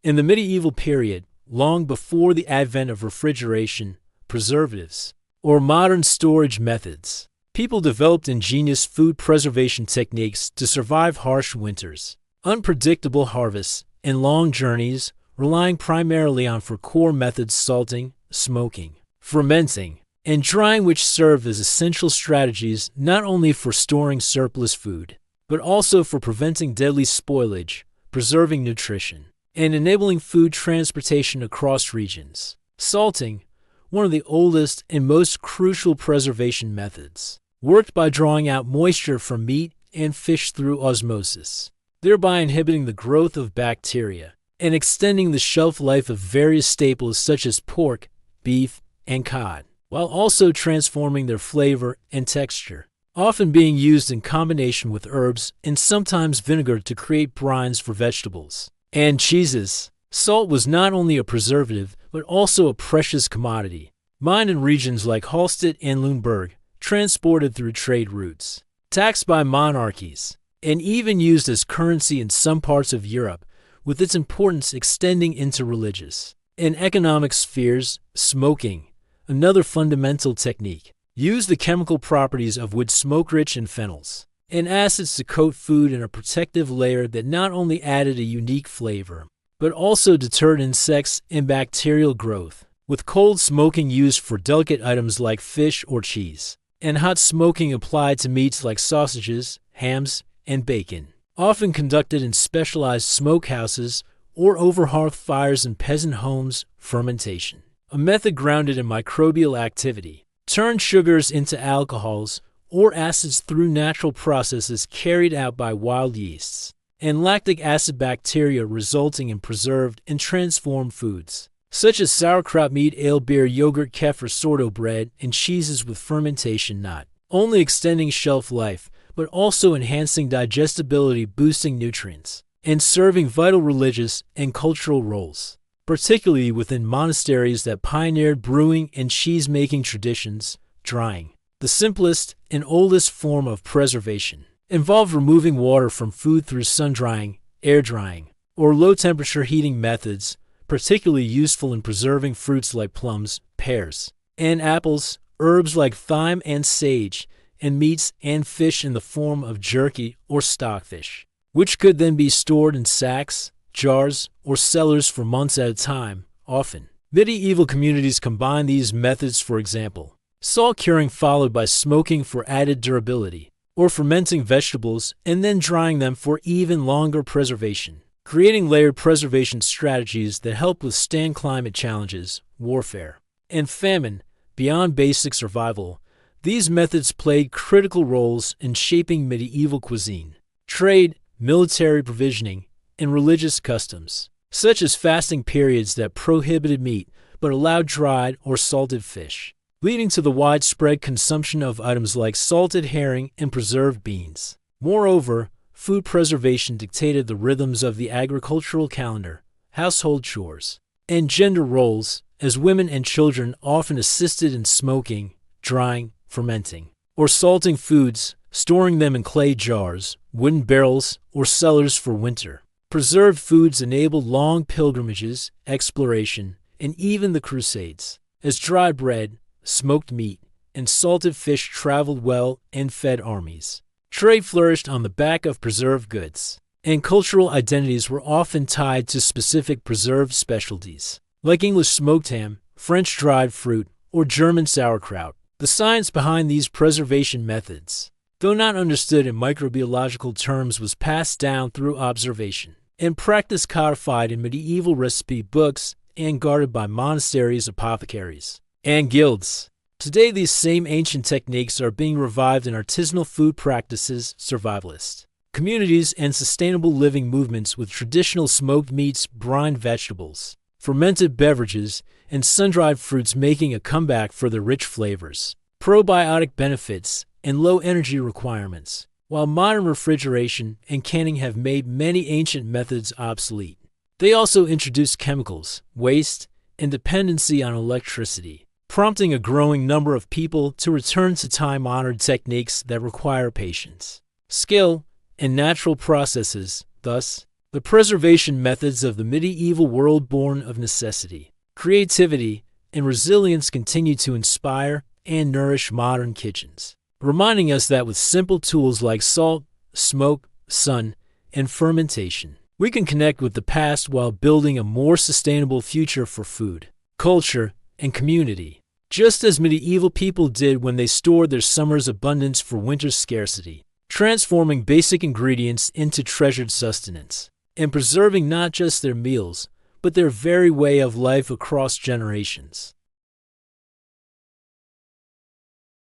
In the medieval period, long before the advent of refrigeration, preservatives, or modern storage methods, people developed ingenious food preservation techniques to survive harsh winters, unpredictable harvests, and long journeys, relying primarily on four core methods: salting, smoking, fermenting, and drying, which served as essential strategies not only for storing surplus food, but also for preventing deadly spoilage, preserving nutrition, and enabling food transportation across regions. Salting, one of the oldest and most crucial preservation methods, worked by drawing out moisture from meat and fish through osmosis, thereby inhibiting the growth of bacteria and extending the shelf life of various staples such as pork, beef, and cod, while also transforming their flavor and texture, often being used in combination with herbs and sometimes vinegar to create brines for vegetables and cheeses. Salt was not only a preservative, but also a precious commodity, mined in regions like Hallstatt and Lüneburg, transported through trade routes, taxed by monarchies, and even used as currency in some parts of Europe, with its importance extending into religious and economic spheres. Smoking, another fundamental technique, used the chemical properties of wood smoke-rich and phenols and acids to coat food in a protective layer that not only added a unique flavor, but also deterred insects and bacterial growth, with cold smoking used for delicate items like fish or cheese, and hot smoking applied to meats like sausages, hams, and bacon, often conducted in specialized smokehouses or over hearth fires in peasant homes. Fermentation, a method grounded in microbial activity, turned sugars into alcohols or acids through natural processes carried out by wild yeasts and lactic acid bacteria, resulting in preserved and transformed foods, such as sauerkraut, meat, ale, beer, yogurt, kefir, sourdough bread, and cheeses, with fermentation not only extending shelf life, but also enhancing digestibility, boosting nutrients, and serving vital religious and cultural roles, particularly within monasteries that pioneered brewing and cheese-making traditions. Drying, the simplest and oldest form of preservation, involved removing water from food through sun-drying, air-drying, or low-temperature heating methods, particularly useful in preserving fruits like plums, pears, and apples, herbs like thyme and sage, and meats and fish in the form of jerky or stockfish, which could then be stored in sacks, jars, or cellars for months at a time. Often, medieval communities combined these methods, for example, salt curing followed by smoking for added durability, or fermenting vegetables and then drying them for even longer preservation, creating layered preservation strategies that help withstand climate challenges, warfare, and famine. Beyond basic survival, these methods played critical roles in shaping medieval cuisine, trade, military provisioning, and religious customs, such as fasting periods that prohibited meat but allowed dried or salted fish, leading to the widespread consumption of items like salted herring and preserved beans. Moreover, food preservation dictated the rhythms of the agricultural calendar, household chores, and gender roles, as women and children often assisted in smoking, drying, fermenting, or salting foods, storing them in clay jars, wooden barrels, or cellars for winter. Preserved foods enabled long pilgrimages, exploration, and even the Crusades, as dry bread, smoked meat, and salted fish traveled well and fed armies. Trade flourished on the back of preserved goods, and cultural identities were often tied to specific preserved specialties, like English smoked ham, French dried fruit, or German sauerkraut. The science behind these preservation methods, though not understood in microbiological terms, was passed down through observation and practice, codified in medieval recipe books and guarded by monasteries, apothecaries, and guilds. Today, these same ancient techniques are being revived in artisanal food practices, survivalist communities, and sustainable living movements, with traditional smoked meats, brined vegetables, fermented beverages, and sun-dried fruits making a comeback for their rich flavors, probiotic benefits, and low energy requirements, while modern refrigeration and canning have made many ancient methods obsolete. They also introduced chemicals, waste, and dependency on electricity, prompting a growing number of people to return to time-honored techniques that require patience, skill, and natural processes. Thus, The preservation methods of the medieval world born of necessity, creativity, and resilience continue to inspire and nourish modern kitchens, reminding us that with simple tools like salt, smoke, sun, and fermentation, we can connect with the past while building a more sustainable future for food, culture, and community, just as medieval people did when they stored their summer's abundance for winter's scarcity, transforming basic ingredients into treasured sustenance, and preserving not just their meals, but their very way of life across generations.